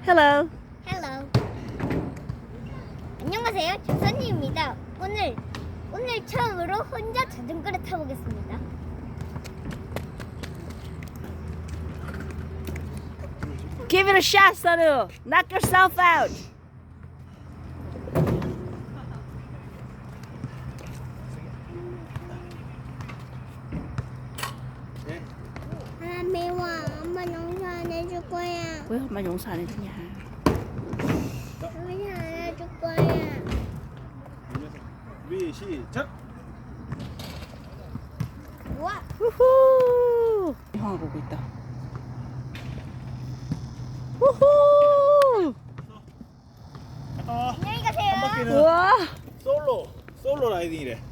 Hello. Hello. 안녕하세요. 조선이입니다. 오늘 처음으로 혼자 자전거를 타보겠습니다. Give it a shot, Sanu. Knock yourself out. 아 매워. 엄마 용서 안 해줄 거야. 왜 엄마 용서 안 해주냐? 용서 안 해줄 거야. 준비 시작. 우와. 우후. 형아 보고 있다. 우후. 갔다 와. 안녕히 가세요. 한 바퀴는 우와. 솔로 라이딩이래.